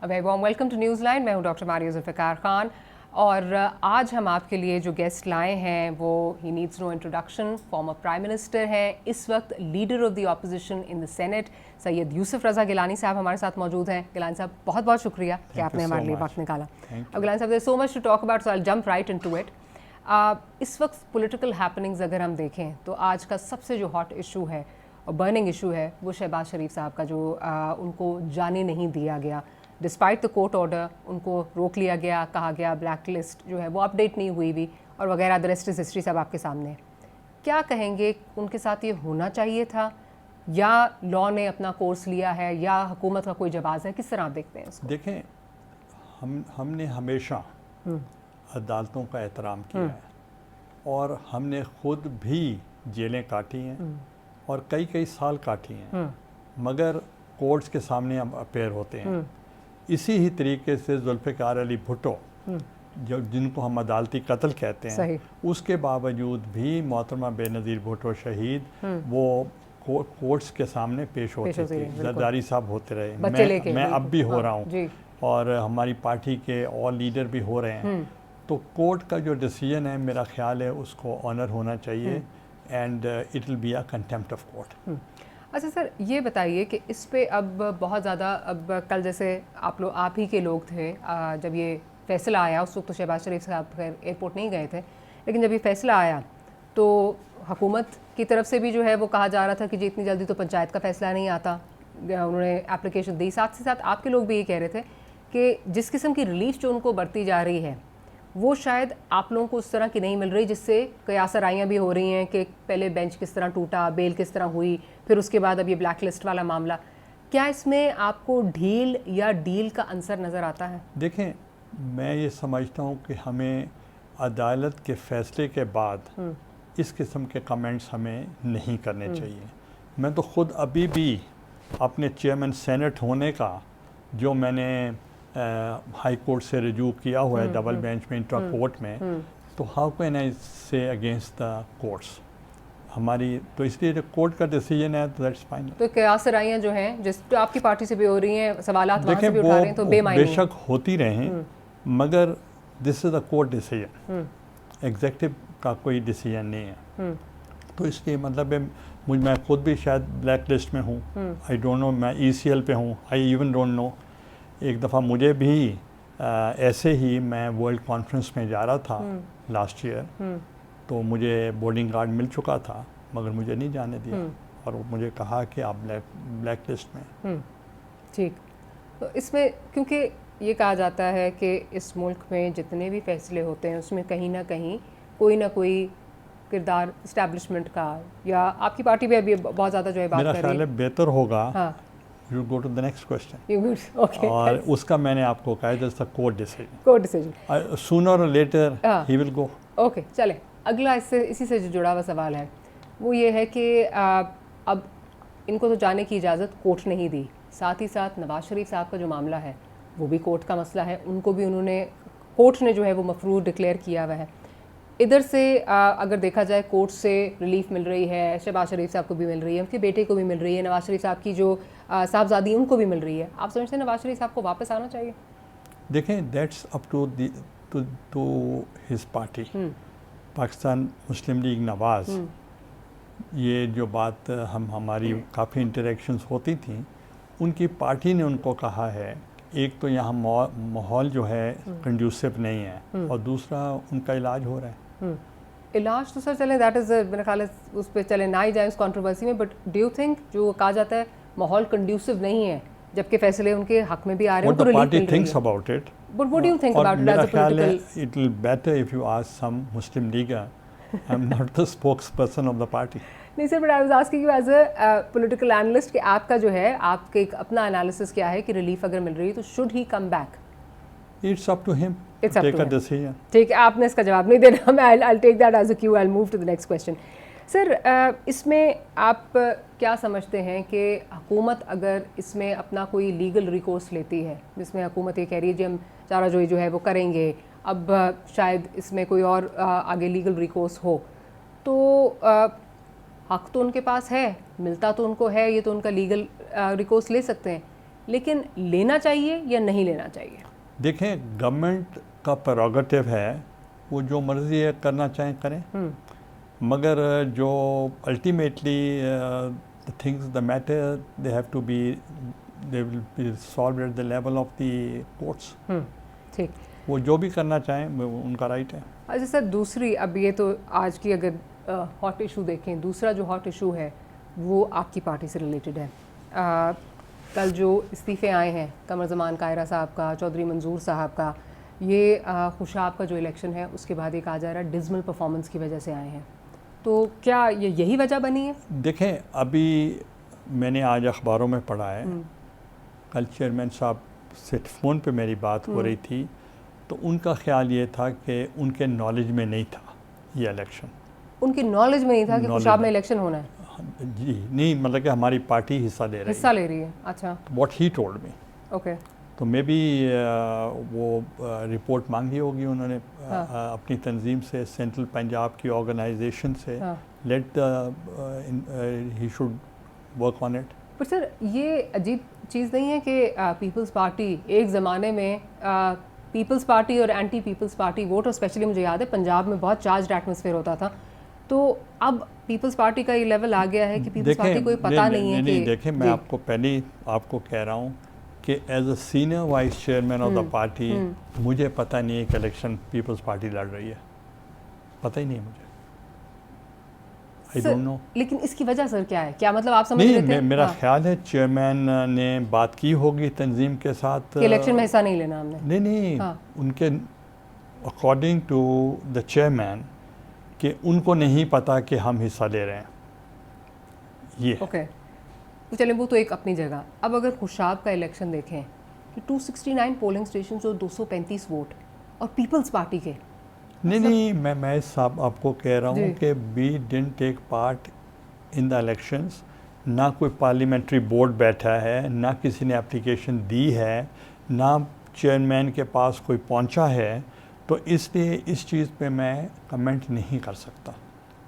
Very warm welcome to news line. मैं हूं doctor Maria Zulfikar Khan और आज हम आपके लिए जो गेस्ट लाए हैं वो ही needs no introduction, former prime minister हैं, इस वक्त leader of the opposition in the senate, Syed Yusuf Raza Gilani साहब हमारे साथ मौजूद हैं। गिलानी साहब बहुत बहुत शुक्रिया कि आपने हमारे लिए वक्त निकाला। अब गिलानी साहब, there so much to talk about, so I will jump right into it. इस वक्त पॉलिटिकल हैपनिंग्स अगर हम देखें तो आज का सबसे जो हॉट इशू है और बर्निंग इशू है वो शहबाज शरीफ साहब का जो उनको जाने नहीं दिया गया, डिस्पाइट द कोर्ट ऑर्डर उनको रोक लिया गया, कहा गया ब्लैक लिस्ट जो है वो अपडेट नहीं हुई भी और वगैरह, द रेस्ट इज हिस्ट्री सब आपके सामने है। क्या कहेंगे, उनके साथ ये होना चाहिए था या लॉ ने अपना कोर्स लिया है या हुकूमत का कोई जवाब है? किस तरह आप देखते हैं इसको? देखें, हमने हमेशा अदालतों का एहतराम किया है और हमने खुद भी जेलें काटी हैं और कई कई साल काटी हैं, मगर कोर्ट्स के सामने हम अपेयर होते हैं। इसी ही तरीके से जुल्फ़िकार अली भुट्टो जो जिनको हम अदालती कत्ल कहते हैं, उसके बावजूद भी मोहतरमा बेनज़ीर भुट्टो शहीद वो कोर्ट्स के सामने पेश होते थे, जरदारी साहब होते रहे, मैं अब भी हो रहा हूँ और हमारी पार्टी के और लीडर भी हो रहे हैं। तो कोर्ट का जो डिसीजन है मेरा ख्याल है उसको ऑनर होना चाहिए and it will be a contempt of court. अच्छा सर, ये बताइए कि इस पे अब बहुत ज़्यादा, अब कल जैसे आप ही के लोग थे जब ये फैसला आया, उस वक्त तो शहबाज शरीफ साहब खैर एयरपोर्ट नहीं गए थे, लेकिन जब ये फैसला आया तो हुकूमत की तरफ से भी जो है वो कहा जा रहा था कि जी इतनी जल्दी तो पंचायत का फैसला नहीं आता, उन्होंने एप्लीकेशन दी। साथ ही साथ आपके लोग भी ये कह रहे थे कि जिस किस्म की रिलीफ जो उनको बढ़ती जा रही है वो शायद आप लोगों को उस तरह की नहीं मिल रही, जिससे कयासराइयाँ भी हो रही हैं कि पहले बेंच किस तरह टूटा, बेल किस तरह हुई, फिर उसके बाद अब ये ब्लैक लिस्ट वाला मामला। क्या इसमें आपको ढील या डील का अंसर नज़र आता है? देखें, मैं ये समझता हूँ कि हमें अदालत के फ़ैसले के बाद इस किस्म के कमेंट्स हमें नहीं करने चाहिए। मैं तो ख़ुद अभी भी अपने चेयरमैन सेनेट होने का जो मैंने हाई कोर्ट से रिजू किया हुआ है डबल बेंच में, इंट्रा कोर्ट में, तो हाउ कैन आई से अगेंस्ट द कोर्ट्स हमारी, तो इसलिए कोर्ट का डिसीजन है तो दैट्स फाइन। तो कयासराइयाँ जो हैं जिस तो आपकी पार्टी से भी हो रही हैं, सवालात वहाँ से भी उठा रहे हैं, तो बेमायने बेशक होती रहें, मगर this is the court decision, executive का कोई डिसीजन नहीं है। तो इसलिए मतलब है मैं खुद भी शायद ब्लैक लिस्ट में हूँ, आई डोंट नो, मैं ECL पे हूँ, आई इवन डोंट नो। एक दफ़ा मुझे भी ऐसे ही मैं वर्ल्ड कॉन्फ्रेंस में जा रहा था लास्ट ईयर, तो मुझे बोर्डिंग गार्ड मिल चुका था मगर मुझे नहीं जाने दिया और मुझे कहा कि आप ब्लैक लिस्ट में। ठीक, तो इसमें क्योंकि ये कहा जाता है कि इस मुल्क में जितने भी फैसले होते हैं उसमें कहीं ना कोई किरदार इस्टेब्लिशमेंट का, या आपकी पार्टी भी अभी बहुत ज़्यादा जो है बात कर रही है। मेरा ख्याल है बेहतर होगा You go to the next question. Okay. और उसका मैंने आपको कहा जैसे था court decision, sooner or later he will go. Okay, चले अगला इसी से जो जुड़ा हुआ सवाल है वो ये है कि अब इनको तो जाने की इजाज़त कोर्ट ने ही दी, साथ ही साथ नवाज शरीफ साहब का जो मामला है वो भी कोर्ट का मसला है, उनको भी कोर्ट ने जो है वो मफरूज़ डिक्लेयर किया हुआ है। इधर से अगर देखा जाए कोर्ट से रिलीफ मिल रही है, शहबाज शरीफ साहब को भी मिल रही है, उनके बेटे को भी मिल रही है, नवाज शरीफ साहब की जो साहबजादी उनको भी मिल रही है। आप समझते हैं नवाज शरीफ साहब को वापस आना चाहिए? देखें, that's up to his party, Pakistan Muslim League Nawaz. ये जो बात हमारी काफ़ी इंटरेक्शंस होती थी, उनकी पार्टी ने उनको कहा है एक तो यहाँ माहौल जो है कंड्यूसिव नहीं है और दूसरा उनका इलाज हो रहा है। इलाज तो सर चले, दैट इज़ मेरा ख्याल है उस पर चले ना ही जाए उस कंट्रोवर्सी में, बट डू यू थिंक जो कहा जाता है माहौल कंड्यूसिव नहीं है जबकि फैसले उनके हक में भी आ रहे हैं, What the party thinks about it, but what do you think about it as a political? It will better if you ask some Muslim leaguer. I'm not the spokesperson of the party. नहीं sir, but I was asking you as a political analyst कि आपका जो है आपके एक अपना analysis क्या है कि रिलीफ अगर मिल रही है तो should he come back? It's up to him to take a decision. ठीक है, आपने इसका जवाब नहीं देना, मैं I'll take that as a cue, I'll move to the next question. Sir, इसमें आप क्या समझते हैं कि हुकूमत अगर इसमें अपना कोई लीगल रिकोर्स लेती है, जिसमें हुकूमत ये कह रही है जी हम चाराजोई जो है वो करेंगे, अब शायद इसमें कोई और आगे लीगल रिकोर्स हो, तो हक तो उनके पास है, मिलता तो उनको है, ये तो उनका लीगल रिकोर्स ले सकते हैं, लेकिन लेना चाहिए या नहीं लेना चाहिए? देखें, गवर्नमेंट का प्रेरोगेटिव है, वो जो मर्जी है करना चाहें करें, मगर जो ultimately the things the matter they have to be, they will be solved at the level of the courts. ठीक, वो जो भी करना चाहें वो उनका राइट है। अच्छा सर, दूसरी, अब ये तो आज की अगर हॉट इशू देखें, दूसरा जो हॉट इशू है वो आपकी पार्टी से रिलेटेड है। कल जो इस्तीफ़े आए हैं कमर ज़मान कायरा साहब का, चौधरी मंजूर साहब का, ये खुशाब का जो इलेक्शन है उसके बाद ये कहा जा रहा है डिज़मल परफॉर्मेंस की वजह से आए हैं, तो क्या ये यही वजह बनी है? देखें, अभी मैंने आज अखबारों में पढ़ा है, कल चेयरमैन साहब से फ़ोन पे मेरी बात हो रही थी, तो उनका ख्याल ये था कि उनके नॉलेज में नहीं था ये इलेक्शन। उनकी नॉलेज में नहीं था कि खुशाब में इलेक्शन होना है? जी नहीं, मतलब कि हमारी पार्टी हिस्सा ले रही है। अच्छा, what he told me. Okay, तो मे बी वो रिपोर्ट मांगी होगी उन्होंने अपनी तंजीम से, सेंट्रल पंजाब की ऑर्गेनाइजेशन से, let he should work on it. पर सर, ये अजीब चीज़ नहीं है कि पीपल्स पार्टी एक ज़माने में पीपल्स पार्टी और एंटी पीपल्स पार्टी वोट, और स्पेशली मुझे याद है पंजाब में बहुत चार्ज्ड एटमॉस्फेयर होता था, तो अब पीपल्स पार्टी का ये लेवल आ गया है कि पीपल्स पार्टी को पता नहीं है कि देखें, मैं आपको पहले आपको कह रहा हूँ कि as a senior vice chairman of the party मुझे पता नहीं है कि इलेक्शन पीपल्स पार्टी लड़ रही है, पता ही नहीं है मुझे, आई डोंट नो। लेकिन इसकी वजह सर क्या है? क्या मतलब आप समझ रहे थे? मेरा ख्याल है चेयरमैन ने बात की होगी तंजीम के साथ कि इलेक्शन में हिस्सा नहीं लेना हमने। नहीं, उनके अकॉर्डिंग टू द चेयरमैन कि उनको नहीं पता कि हम हिस्सा ले रहे हैं, ये ओके, तो चलें, वो तो एक अपनी जगह। अब अगर खुशाब का इलेक्शन देखें कि 269 पोलिंग स्टेशन और 235 वोट, और पीपल्स पार्टी के नहीं, मैं साहब आपको कह रहा हूँ कि we didn't take part in the elections, ना कोई पार्लियामेंट्री बोर्ड बैठा है, ना किसी ने एप्लीकेशन दी है, ना चेयरमैन के पास कोई पहुँचा है, तो इसलिए इस चीज़ पे मैं कमेंट नहीं कर सकता।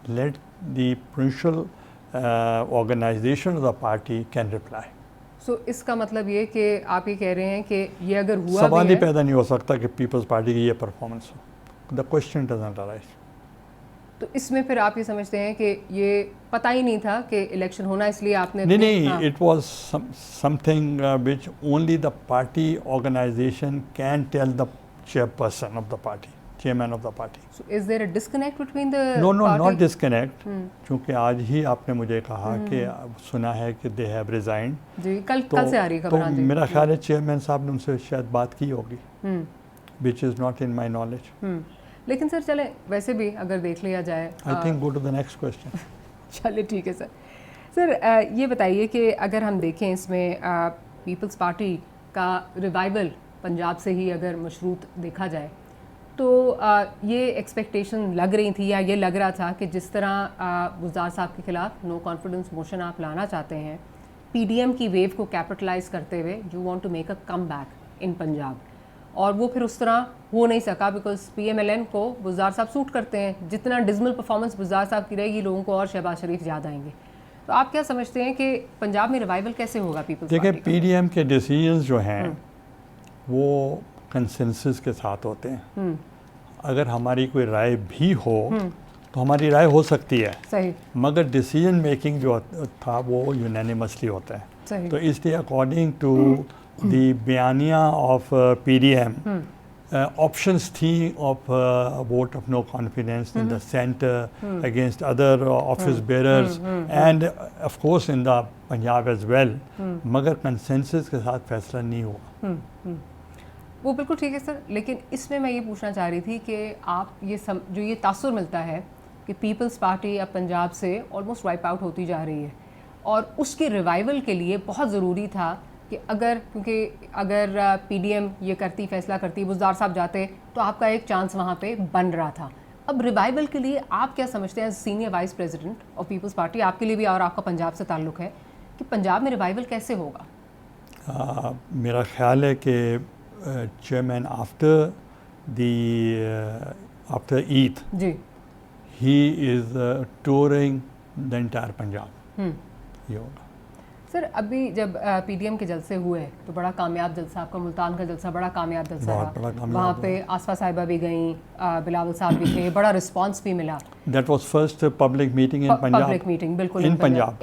Let the principal organisation of the party can reply. So इसका मतलब ये कि आप ये कह रहे हैं कि ये अगर हुआ सवाल ही पैदा नहीं हो सकता कि पीपल्स पार्टी की ये परफॉर्मेंस हो, द क्वेश्चन डजंट अराइज। तो इसमें फिर आप ये समझते हैं कि ये पता ही नहीं था कि इलेक्शन होना, इसलिए आपने नहीं, it was something which only the party organisation can tell the chairperson of the party, chairman of the party. So is there a disconnect between the No, party? not disconnect. क्योंकि आज ही आपने मुझे कहा कि सुना है कि they have resigned. जी, कल से आ रही है खबर। तो मेरा ख्याल है चेयरमैन साहब ने उनसे शायद बात की होगी, which is not in my knowledge. लेकिन सर चले, वैसे भी अगर देख लिया जाए, I think go to the next question. चलिए ठीक है सर। सर ये बताइए कि अगर हम देखें इसमें पीपल्स पार्टी का रिवाइवल पंजाब से ही अगर मशरूत देखा जाए, तो ये एक्सपेक्टेशन लग रही थी या ये लग रहा था कि जिस तरह गुलजार साहब के खिलाफ नो कॉन्फिडेंस मोशन आप लाना चाहते हैं, पीडीएम की वेव को कैपिटलाइज करते हुए you want to make a comeback in Punjab, और वो फिर उस तरह हो नहीं सका बिकॉज पीएमएलएन को गुलजार साहब सूट करते हैं। जितना डिजमल परफॉर्मेंस गुलजार साहब की रहेगी, लोगों को और शहबाज शरीफ याद आएंगे। तो आप क्या समझते हैं कि पंजाब में रिवाइवल कैसे होगा पीपल्स पार्टी का? देखिए, पीडीएम के डिसीजंस जो हैं वो कंसेंसस के साथ होते हैं। अगर हमारी कोई राय भी हो तो हमारी राय हो सकती है, सही, मगर डिसीजन मेकिंग जो था वो यूनानिमसली होता है। सही। तो इसलिए अकॉर्डिंग टू द बयानिया ऑफ पीडीएम, ऑप्शंस थी of vote of no confidence in the centre against other office bearers and of course in the Punjab as well, मगर कंसेंसस के साथ फैसला नहीं हुआ। वो बिल्कुल ठीक है सर, लेकिन इसमें मैं ये पूछना चाह रही थी कि आप ये जो ये तासुर मिलता है कि पीपल्स पार्टी अब पंजाब से ऑलमोस्ट वाइप आउट होती जा रही है, और उसके रिवाइवल के लिए बहुत ज़रूरी था कि क्योंकि अगर पीडीएम ये करती, फैसला करती, गुलजार साहब जाते, तो आपका एक चांस वहाँ पे बन रहा था। अब रिवाइवल के लिए आप क्या समझते हैं senior vice president of people's party, आपके लिए भी और आपका पंजाब से ताल्लुक़ है, कि पंजाब में रिवाइवल कैसे होगा? मेरा ख्याल है कि chairman after Eid, ji, he is touring the entire Punjab. ये होगा। सर अभी जब पीडीएम के जलसे हुए तो बड़ा कामयाब जलसा, आपका मुल्तान का जलसा बड़ा कामयाब जलसा बहुत बड़ा रहा। कामयाब वहाँ पे आसफा साहिबा भी गई, बिलावल साहब भी थे, बड़ा रिस्पांस भी मिला। That was first public meeting in Punjab. Public meeting बिल्कुल in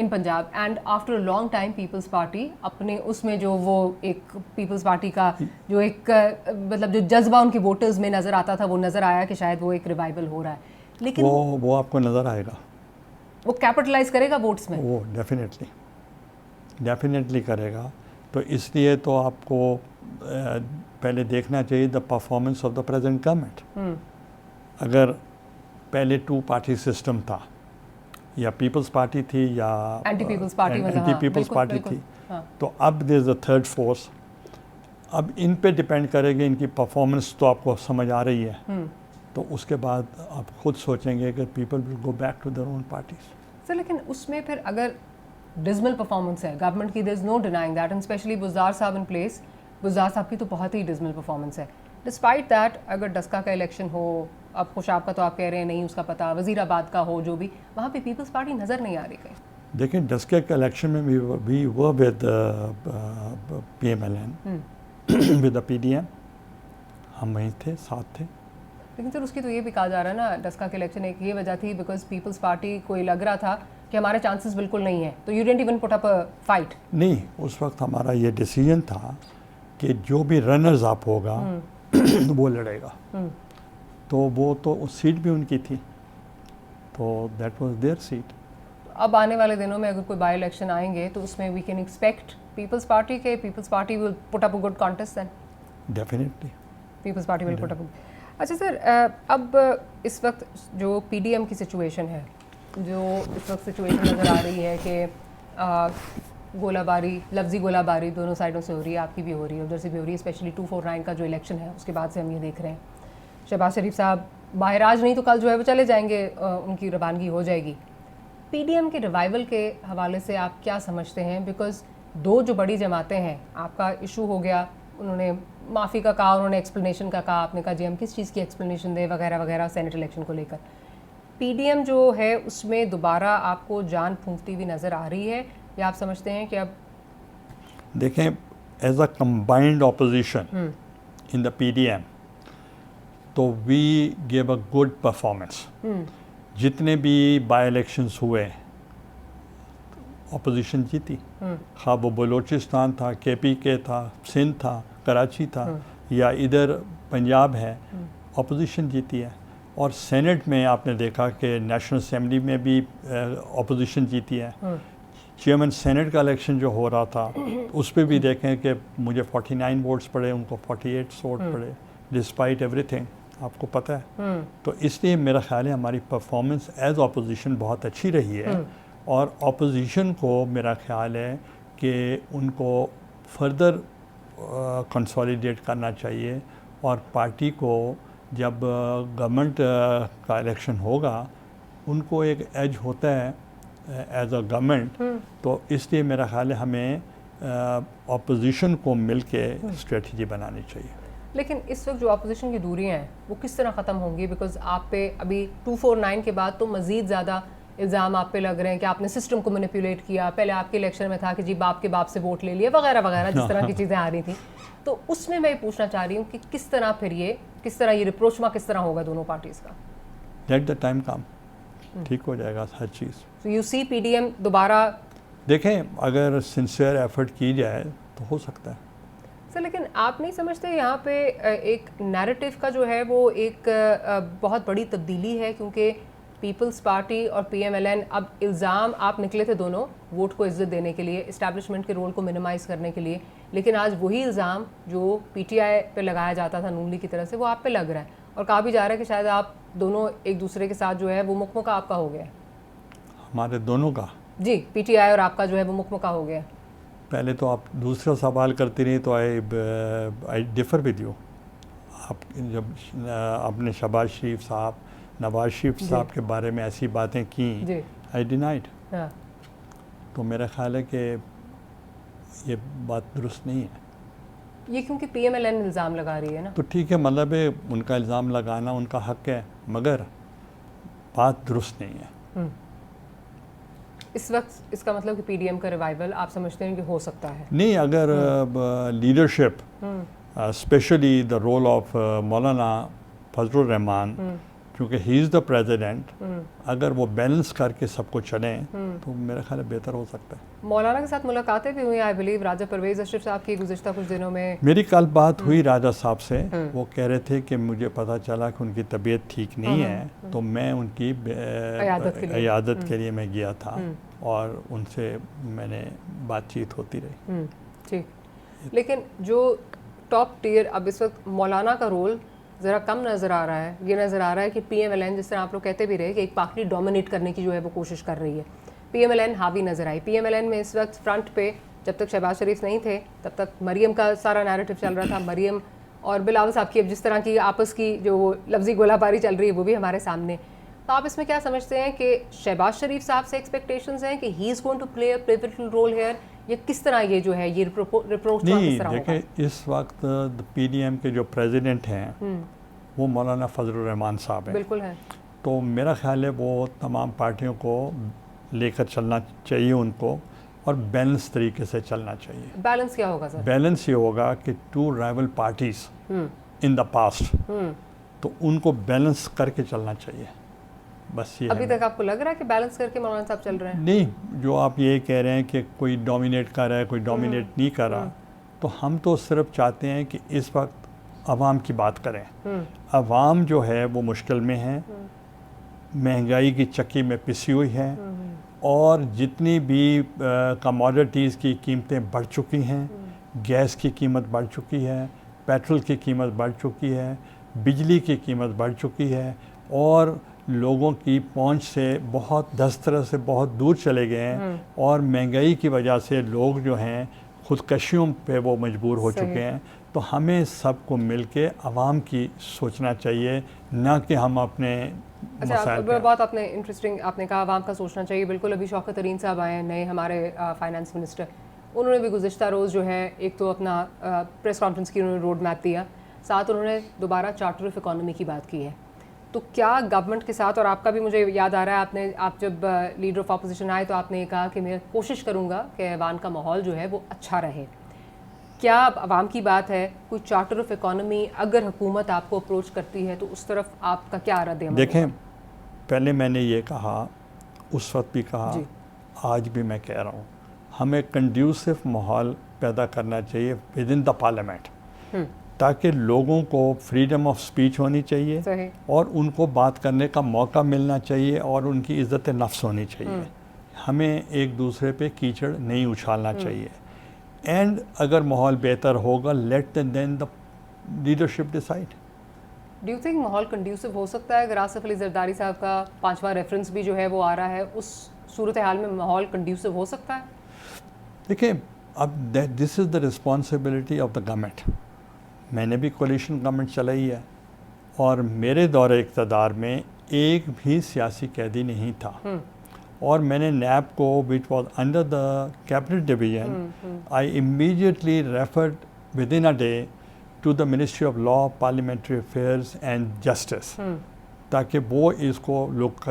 Punjab and after a long time Peoples Party अपने उसमें जो वो एक पीपल्स पार्टी का जो एक मतलब जो जज्बा उनके वोटर्स में नज़र आता था वो नज़र आया कि शायद वो एक रिवाइवल हो रहा है। लेकिन वो आपको नज़र आएगा, वो कैपिटलाइज करेगा वोट्स में, वो डेफिनेटली करेगा। तो इसलिए तो आपको पहले देखना चाहिए the performance of the present government. अगर पहले 2 पार्टी सिस्टम था या पीपल्स पार्टी थी या anti people's party, anti people's party थी, तो अब there is a third force. अब इन पे डिपेंड करेगी, इनकी परफॉर्मेंस तो आपको समझ आ रही है, तो उसके बाद आप खुद सोचेंगे कि people will go back to their own parties. Sir लेकिन उसमें फिर अगर डिसमल परफॉर्मेंस है गवर्नमेंट की, there is no denying that, and specially Buzdar साहब इन प्लेस, बुज़दार साहब की तो बहुत ही डिसमल परफॉर्मेंस है। डिस्पाइट दैट अगर डस्का का इलेक्शन हो, अब खुशाब का तो आप कह रहे हैं नहीं उसका पता, वज़ीराबाद का हो, जो भी, वहाँ पे पीपल्स पार्टी नज़र नहीं आ रही कहीं। देखिए डस्के के इलेक्शन में भी वो with PMLN with the PDM, हम वहीं थे, साथ थे। लेकिन सर उसकी तो ये भी कहा जा रहा है ना, डस्का के इलेक्शन एक ये वजह थी बिकॉज पीपल्स पार्टी को ये लग रहा था कि हमारे चांसेस बिल्कुल नहीं है, तो you didn't even put up a fight. नहीं, उस वक्त हमारा ये डिसीजन था कि जो भी रनर्स अप होगा वो लड़ेगा, तो वो तो उस सीट भी उनकी थी, तो दैट वाज देयर सीट। अब आने वाले दिनों में अगर कोई बाई इलेक्शन आएंगे तो उसमें we can expect people's party will put up a good contest then. Definitely people's party will put up. अच्छा सर, अब इस वक्त जो पीडीएम की सिचुएशन है, जो इस वक्त सिचुएशन नज़र आ रही है कि गोलाबारी, लफ्ज़ी गोलाबारी दोनों साइडों से हो रही है, आपकी भी हो रही है, उधर से भी हो रही है, स्पेशली 249 का जो इलेक्शन है उसके बाद से हम ये देख रहे हैं। शहबाज शरीफ साहब बाहर आज नहीं तो कल जो है वो चले जाएंगे, उनकी रवानगी हो जाएगी। पीडीएम के रिवाइवल के हवाले से आप क्या समझते हैं? बिकॉज 2 जो बड़ी जमातें हैं, आपका इशू हो गया, उन्होंने माफ़ी का कहा, उन्होंने एक्सप्लेनेशन का कहा, आपने कहा जी हम किस चीज़ की एक्सप्लेनेशन दें वगैरह वगैरह सेनेट इलेक्शन को लेकर। पीडीएम जो है उसमें दोबारा आपको जान फूंकती हुई नज़र आ रही है, या आप समझते हैं कि अब देखें as a combined opposition in the PDM, तो we give a good performance. जितने भी बाई इलेक्शंस हुए ऑपोजिशन जीती, खा वो बलोचिस्तान था, KPK था, सिंध था, कराची था, या इधर पंजाब है, ऑपोजिशन जीती है। और सेनेट में आपने देखा कि नेशनल असेंबली में भी ऑपोजिशन जीती है। चेयरमैन सेनेट का इलेक्शन जो हो रहा था उस पर भी देखें कि मुझे 49 वोट्स पड़े, उनको 48 वोट पड़े, डिस्पाइट एवरीथिंग, आपको पता है। तो इसलिए मेरा ख्याल है हमारी परफॉर्मेंस एज ऑपोजिशन बहुत अच्छी रही है, और ऑपोजिशन को मेरा ख्याल है कि उनको फर्दर कंसोलिडेट करना चाहिए, और पार्टी को जब गवर्नमेंट का इलेक्शन होगा उनको एक एज होता है एज अ गवर्नमेंट, तो इसलिए मेरा ख्याल है हमें ऑपोजिशन को मिलके स्ट्रेटजी बनानी चाहिए। लेकिन इस वक्त जो अपोजिशन की दूरियां हैं वो किस तरह ख़त्म होंगी? बिकॉज आप पे अभी 249 के बाद तो मज़ीद ज़्यादा इल्ज़ाम आप पे लग रहे हैं कि आपने सिस्टम को मैनिपुलेट किया। पहले आपके इलेक्शन में था कि जी बाप के बाप से वोट ले लिए वगैरह वगैरह, जिस तरह की चीज़ें आ रही थी। तो उसमें मैं पूछना चाह रही हूँ कि किस तरह फिर किस तरह ये रिप्रोचमा किस तरह होगा दोनों पार्टीज़ का? लेट द टाइम कम, ठीक हो जाएगा हर चीज़। तो यू सी पीडीएम दोबारा, देखें अगर सिंसियर एफर्ट की जाए तो हो सकता है। सर लेकिन आप नहीं समझते यहाँ पे एक नैरेटिव का जो है वो एक बहुत बड़ी तब्दीली है? क्योंकि पीपल्स पार्टी और PMLN, अब इल्ज़ाम आप निकले थे दोनों वोट को इज्जत देने के लिए, इस्टेब्लिशमेंट के रोल को मिनिमाइज़ करने के लिए, लेकिन आज वही इल्ज़ाम जो PTI पे लगाया जाता था नून लीग की तरफ से वो आप पे लग रहा है, और कहा भी जा रहा है कि शायद आप दोनों एक दूसरे के साथ जो है वो मुकमुका आपका हो गया है। हमारे दोनों का? जी, PTI और आपका जो है वो मुकमुका हो गया। पहले तो आप दूसरा सवाल करती रही तो आई डिफ़र विद यू। आप जब आपने शहबाज शरीफ साहब, नवाज शरीफ साहब के बारे में ऐसी बातें की, आई डिनाइड। तो मेरा ख्याल है कि ये बात दुरुस्त नहीं है। ये क्योंकि PMLN इल्ज़ाम लगा रही है ना। तो ठीक है, मतलब है उनका इल्ज़ाम लगाना उनका हक है, मगर बात दुरुस्त नहीं है। इस वक्त इसका मतलब कि पीडीएम का रिवाइवल आप समझते हैं कि हो सकता है? नहीं, अगर leadership specially the role of Maulana Fazlur Rahman, क्योंकि ही इज़ द प्रेसिडेंट, अगर वो बैलेंस करके सबको चलें तो मेरा ख्याल है बेहतर हो सकता है। मौलाना के साथ मुलाकातें भी हुई आई बिलीव राजा परवेज अशरफ साहब की गुज़िश्ता कुछ दिनों में। मेरी कल बात हुई राजा साहब से, वो कह रहे थे कि मुझे पता चला कि उनकी तबीयत ठीक नहीं है, तो मैं उनकी इयादत के लिए मैं गया था और उनसे मैंने बातचीत होती रही। ठीक, लेकिन जो टॉप टियर अब इस वक्त मौलाना का रोल ज़रा कम नज़र आ रहा है। ये नज़र आ रहा है कि PMLN, जिस तरह आप लोग कहते भी रहे कि एक पार्टी डोमिनेट करने की जो है वो कोशिश कर रही है, PMLN हावी नज़र आई। PMLN में इस वक्त फ्रंट पे जब तक शहबाज शरीफ नहीं थे तब तक मरियम का सारा नैरेटिव चल रहा था। मरियम और बिलावल साहब की अब जिस तरह की आपस की जो लफ्जी गोलाबारी चल रही है वो भी हमारे सामने। तो आप इसमें क्या समझते हैं कि शहबाज शरीफ साहब से एक्सपेक्टेशंस हैं कि he is going to play a pivotal role here, या किस तरह ये जो है ये रिप्रोच नहीं? देखिए, इस वक्त PDM के जो प्रेसिडेंट हैं वो मौलाना फजलुर रहमान साहब हैं। बिल्कुल है। तो मेरा ख्याल है वो तमाम पार्टियों को लेकर चलना चाहिए उनको, और बैलेंस तरीके से चलना चाहिए। बैलेंस क्या होगा सर? बैलेंस ये होगा कि two rival parties in the past, तो उनको बैलेंस करके चलना चाहिए, बस ये। अभी तक आपको लग रहा है कि बैलेंस करके मौलाना साहब चल रहे हैं? नहीं, जो आप ये कह रहे हैं कि कोई डोमिनेट कर रहा है, कोई डोमिनेट नहीं कर रहा, तो हम तो सिर्फ चाहते हैं कि इस वक्त अवाम की बात करें। अवाम जो है वो मुश्किल में है, महंगाई की चक्की में पिसी हुई है, और जितनी भी कमोडिटीज़ की कीमतें बढ़ चुकी हैं, गैस की कीमत बढ़ चुकी है, पेट्रोल की कीमत बढ़ चुकी है, बिजली की कीमत बढ़ चुकी है, और लोगों की पहुंच से बहुत दस्तरस से बहुत दूर चले गए हैं, और महंगाई की वजह से लोग जो हैं खुदकशियों पे वो मजबूर हो चुके हैं। तो हमें सबको मिलके आवाम की सोचना चाहिए, ना कि हम अपने अच्छा, बहुत आपने इंटरेस्टिंग आपने कहा आवाम का सोचना चाहिए। बिल्कुल, अभी शौकत तरीन साहब आए हैं नए हमारे फाइनेंस मिनिस्टर, उन्होंने भी गुज़िश्ता रोज़ जो है एक तो अपना प्रेस कॉन्फ्रेंस की उन्होंने रोड मैप दिया, साथ उन्होंने दोबारा चार्टर ऑफ इकोनॉमी की बात की है। तो क्या गवर्नमेंट के साथ, और आपका भी मुझे याद आ रहा है, आप जब लीडर ऑफ अपोजिशन आए तो आपने ये कहा कि मैं कोशिश करूँगा कि ऐवान का माहौल जो है वो अच्छा रहे। क्या आवाम की बात है, कोई चार्टर ऑफ इकोनॉमी अगर हुकूमत आपको अप्रोच करती है तो उस तरफ आपका क्या रद्द-ए-अमल? देखें, पहले मैंने ये कहा, उस वक्त भी कहा, आज भी मैं कह रहा हूँ, हमें कंड्यूसिव माहौल पैदा करना चाहिए विद इन द पार्लियामेंट, ताकि लोगों को फ्रीडम ऑफ स्पीच होनी चाहिए, और उनको बात करने का मौका मिलना चाहिए, और उनकी इज़्ज़त नफ्स होनी चाहिए। हमें एक दूसरे पे कीचड़ नहीं उछालना चाहिए। एंड अगर माहौल बेहतर होगा, let then the leadership decide. Do you think माहौल कंड्यूसिव हो सकता है अगर आसिफ अली जरदारी साहब का 5वां रेफरेंस भी जो है वो आ रहा है, उस सूरत हाल में माहौल कंड्यूसिव हो सकता है? देखिए, अब this is the responsibility of the government. मैंने भी कोalition गवर्नमेंट चलाई है, और मेरे दौरे इक़्तिदार में एक भी सियासी कैदी नहीं था, और मैंने नैब को, which was under the cabinet division, I immediately referred within a day to the ministry of law, parliamentary affairs and justice, ताकि वो इसको लुक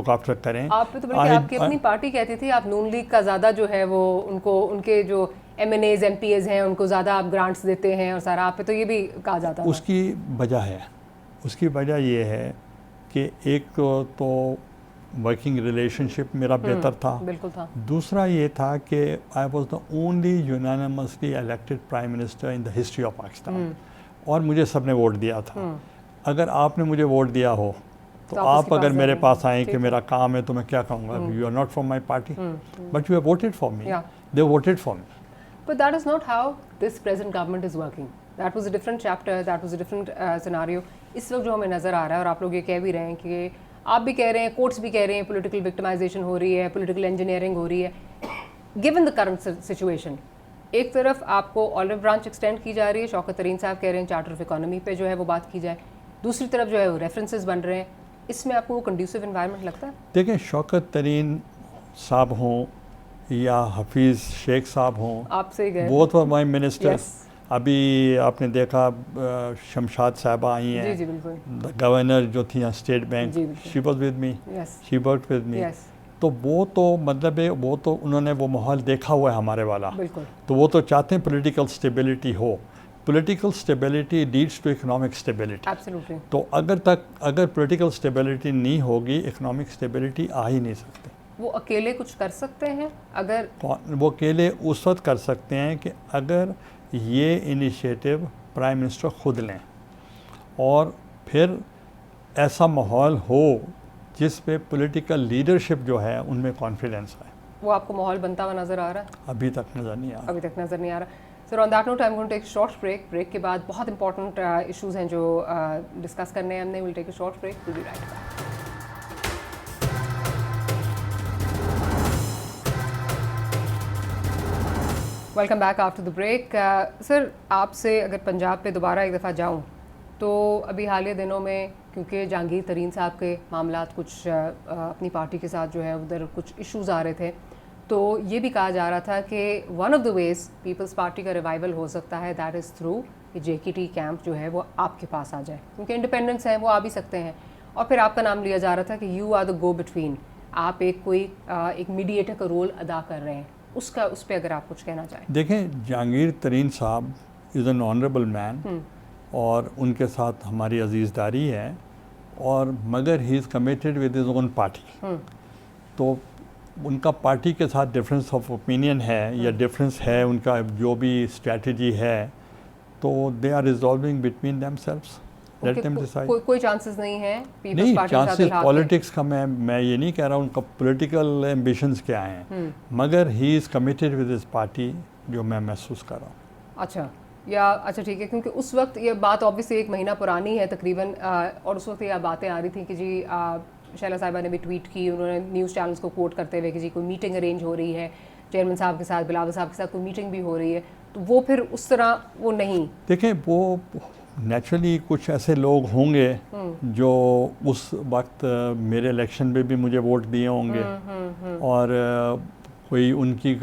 आफ्टर करें। आप पे तो बल्कि आपकी अपनी पार्टी कहती थी आप नून लीग का ज़्यादा जो है वो उनको, उनके जो MNAs MPAs हैं उनको ज़्यादा आप ग्रांट्स देते हैं, और सारा आप पे तो ये भी कहा जाता है। उसकी वजह है, उसकी वजह ये है कि एक तो वर्किंग रिलेशनशिप मेरा बेहतर था, बिल्कुल था। दूसरा ये था कि I was the only unanimously elected prime minister in the history of Pakistan, और मुझे सबने वोट दिया था। अगर आपने मुझे वोट दिया हो तो आप अगर मेरे पास आए कि मेरा काम है, तो मैं क्या कहूँगा, you are not from my party, but you have voted for me, they voted for me. But that is not how this present government is working. That was a different chapter, that was a different scenario. इस वक्त जो हमें नज़र आ रहा है, और आप लोग ये कह भी रहे हैं कि आप भी कह रहे हैं, कोर्ट्स भी कह रहे हैं, पॉलिटिकल विक्टिमाइजेशन हो रही है, पॉलिटिकल इंजीनियरिंग हो रही है। गिवन द करंट सिचुएशन, एक तरफ आपको ऑलिव ब्रांच एक्सटेंड की जा रही है, शौकत तरीन साहब कह रहे हैं चार्टर ऑफ इकोनॉमी पे जो है वो बात की जाए, दूसरी तरफ जो है वो रेफरेंसेस बन रहे हैं, इसमें आपको वो कंड्यूसिव एनवायरनमेंट लगता है? देखें, शौकत तरीन साहब हों या हफीज़ शेख साहब हों, आपसे गए, बोथ वर माय मिनिस्टर्स। अभी आपने देखा शमशाद साहबा आई हैं, जी बिल्कुल, गवर्नर जो थी state bank, she was with me, she worked with me. तो वो तो मतलब है, वो तो उन्होंने वो माहौल देखा हुआ है हमारे वाला, बिल्कुल। तो वो तो चाहते हैं पॉलिटिकल स्टेबिलिटी हो। Political stability leads to economic stability. Absolutely. तो अगर पॉलिटिकल स्टेबिलिटी नहीं होगी, इकोनॉमिक स्टेबिलिटी आ ही नहीं सकती। वो अकेले कुछ कर सकते हैं अगर वो अकेले उस वक्त कर सकते हैं कि अगर ये इनिशिएटिव प्राइम मिनिस्टर खुद लें और फिर ऐसा माहौल हो जिस पे पॉलिटिकल लीडरशिप जो है उनमें कॉन्फिडेंस है। वो आपको माहौल बनता हुआ नज़र आ रहा है? अभी तक नज़र नहीं आ रहा। अभी तक नज़र नहीं आ रहा। Sir on that note I am going to take short break. Break के बाद बहुत इंपॉर्टेंट इश्यूज हैं जो डिस्कस करने हैं हमने। Will take a short break, will be right back. Welcome back after the break. Sir आपसे अगर पंजाब पे दोबारा एक दफ़ा जाऊँ तो अभी हालिया दिनों में क्योंकि जहांगीर तरीन साहब के मामलात कुछ अपनी पार्टी के साथ जो है उधर कुछ इश्यूज आ रहे थे, तो ये भी कहा जा रहा था कि one of the ways Peoples Party का रिवाइवल हो सकता है दैट इज़ थ्रू कि JKT कैंप जो है वो आपके पास आ जाए, क्योंकि इंडिपेंडेंस है वो आ भी सकते हैं। और फिर आपका नाम लिया जा रहा था कि you are the go between, आप एक मीडिएटर का रोल अदा कर रहे हैं। उस पर अगर आप कुछ कहना चाहें। देखें, जहांगीर तरीन साहब इज़ एन ऑनरेबल मैन और उनके साथ हमारी अजीज़दारी है, और मगर ही is committed with his own party. तो उनका पार्टी के साथ डिफरेंस ऑफ ओपिनियन है या डिफरेंस है उनका जो भी स्ट्रेटजी है, तो they are resolving between themselves. Let them decide. कोई चांसेस नहीं है पीपल्स नहीं, पार्टी के साथ चांसेस इल्हाक पॉलिटिक्स का मैं ये नहीं कह रहा हूँ उनका पॉलिटिकल एम्बिशंस क्या हैं, मगर ही is committed with his party, जो मैं महसूस कर रहा हूँ। अच्छा ठीक है, क्योंकि उस वक्त ये बात ऑब्वियसली 1 महीना पुरानी है तकरीबन, और उस वक्त ये बातें आ रही थी कि जी शैला साहिबा ने भी ट्वीट की, उन्होंने न्यूज़ चैनल्स को कोट करते हुए कि जी कोई मीटिंग अरेंज हो रही है चेयरमैन साहब के साथ, बिलावल साहब के साथ कोई मीटिंग भी हो रही है, तो वो फिर उस तरह वो नहीं। देखें, वो नेचुरली कुछ ऐसे लोग होंगे जो उस वक्त मेरे इलेक्शन में भी मुझे वोट दिए होंगे और कोई उनकी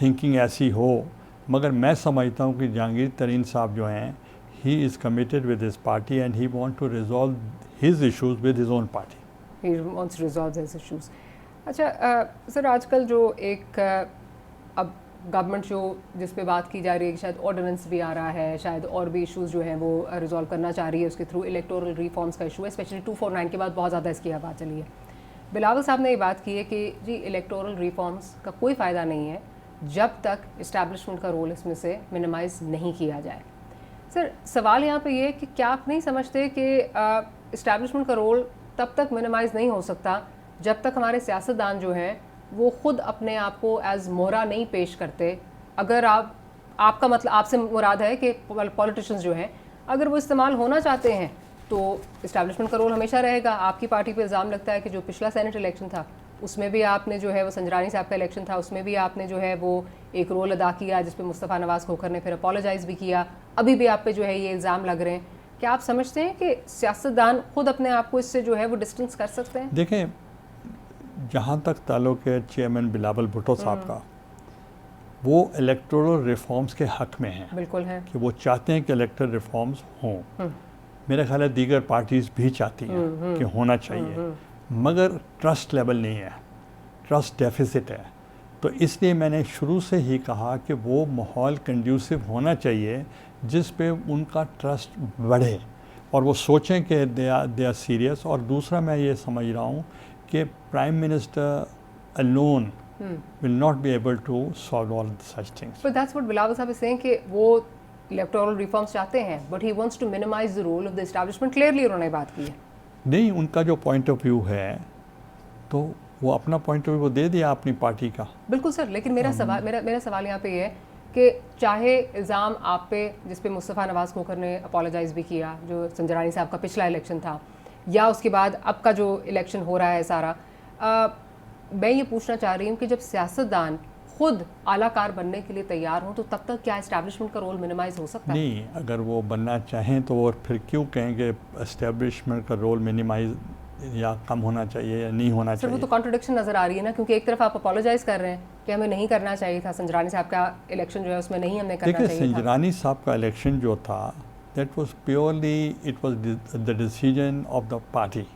थिंकिंग ऐसी हो, मगर मैं समझता हूँ कि जहांगीर तरीन साहब जो हैं, he is committed with his party and he want to resolve his issues with his own party. He wants to resolve his issues. अच्छा सर, आजकल जो एक अब गवर्नमेंट जो जिस पे बात की जा रही है कि शायद ऑर्डिनेंस भी आ रहा है, शायद और भी इश्यूज जो हैं वो रिजॉल्व करना चाह रही है उसके थ्रू, इलेक्टोरल रिफॉर्म्स का इशू है, स्पेशली 249 के बाद बहुत ज़्यादा इसकी आवाज़ चली है। बिलावल साहब ने ये बात की है कि जी इलेक्टोरल रिफॉर्म्स का कोई फ़ायदा नहीं है जब तक इस्टेब्लिशमेंट का रोल इसमें से मिनिमाइज़ नहीं किया जाए। सर सवाल यहाँ पे ये है कि क्या आप नहीं समझते कि इस्टेब्लिशमेंट का रोल तब तक मिनिमाइज़ नहीं हो सकता जब तक हमारे सियासतदान जो हैं वो खुद अपने आप को एज मोहरा नहीं पेश करते। अगर आपका मतलब, आपसे मुराद है कि पॉलिटिशियंस जो हैं अगर वो इस्तेमाल होना चाहते हैं तो इस्टेब्लिशमेंट का रोल हमेशा रहेगा। आपकी पार्टी पे इल्ज़ाम लगता है कि जो पिछला सेनेट इलेक्शन था उसमें भी आपने जो है वो संजरानी साहब का इलेक्शन था, उसमें भी आपने जो है वो एक रोल अदा किया जिस पे मुस्तफ़ा नवाज़ खोखर ने फिर अपोलोजाइज़ भी किया, अभी भी आप पे जो है ये इल्ज़ाम लग रहे हैं। क्या आप समझते हैं कि सियासतदान खुद अपने आप को इससे जो है वो डिस्टेंस कर सकते हैं? देखें, जहाँ तक ताल्लुक़ है चेयरमैन बिलावल भुट्टो साहब का, वो इलेक्टोरल रिफॉर्म्स के हक़ में हैं। बिल्कुल है कि वो चाहते हैं कि इलेक्टोरल रिफॉर्म्स हों। मेरे ख्याल है दीगर पार्टीज़ भी चाहती हैं कि होना चाहिए, मगर ट्रस्ट लेवल नहीं है, ट्रस्ट डेफिसिट है। तो इसलिए मैंने शुरू से ही कहा कि वो माहौल कंड्यूसिव होना चाहिए जिस पे उनका ट्रस्ट बढ़े और वो सोचें कि दे आर सीरियस। और दूसरा मैं ये समझ रहा हूँ कि prime minister alone will not be able to solve all such things. But that's what Bilawal साहब is saying कि वो electoral reforms चाहते हैं, but he wants to minimize the role of the establishment. Clearly उन्होंने बात की है। नहीं, उनका जो पॉइंट ऑफ व्यू है तो वो अपना पॉइंट ऑफ व्यू दे दिया अपनी पार्टी का। बिल्कुल सर, लेकिन मेरा सवाल यहाँ पे ये है कि चाहे इल्ज़ाम आप पे जिस पे मुस्तफ़ा नवाज़ खोखर ने अपोलोजाइज़ भी किया, जो संजरानी साहब का पिछला इलेक्शन था, या उसके बाद अब का जो इलेक्शन हो रहा है सारा, मैं ये पूछना चाह रही हूँ कि जब सियासतदान खुद आलाकार बनने के लिए तैयार हों तो तब तक क्या इस्टेब्लिशमेंट का रोल मिनिमाइज हो सकता है? नहीं, अगर वो बनना चाहें तो और फिर क्यों कहेंगे इस्टेब्लिशमेंट का रोल मिनिमाइज या कम होना चाहिए या नहीं होना चाहिए? सर वो तो कॉन्ट्रडिक्शन नज़र आ रही है ना, क्योंकि एक तरफ आप अपोलोजाइज़ कर रहे हैं कि हमें नहीं करना चाहिए था, संजरानी साहब का इलेक्शन जो है उसमें नहीं हमने करना चाहिए था। देखिए, संजरानी साहब का इलेक्शन जो था that was purely it was the decision of the party.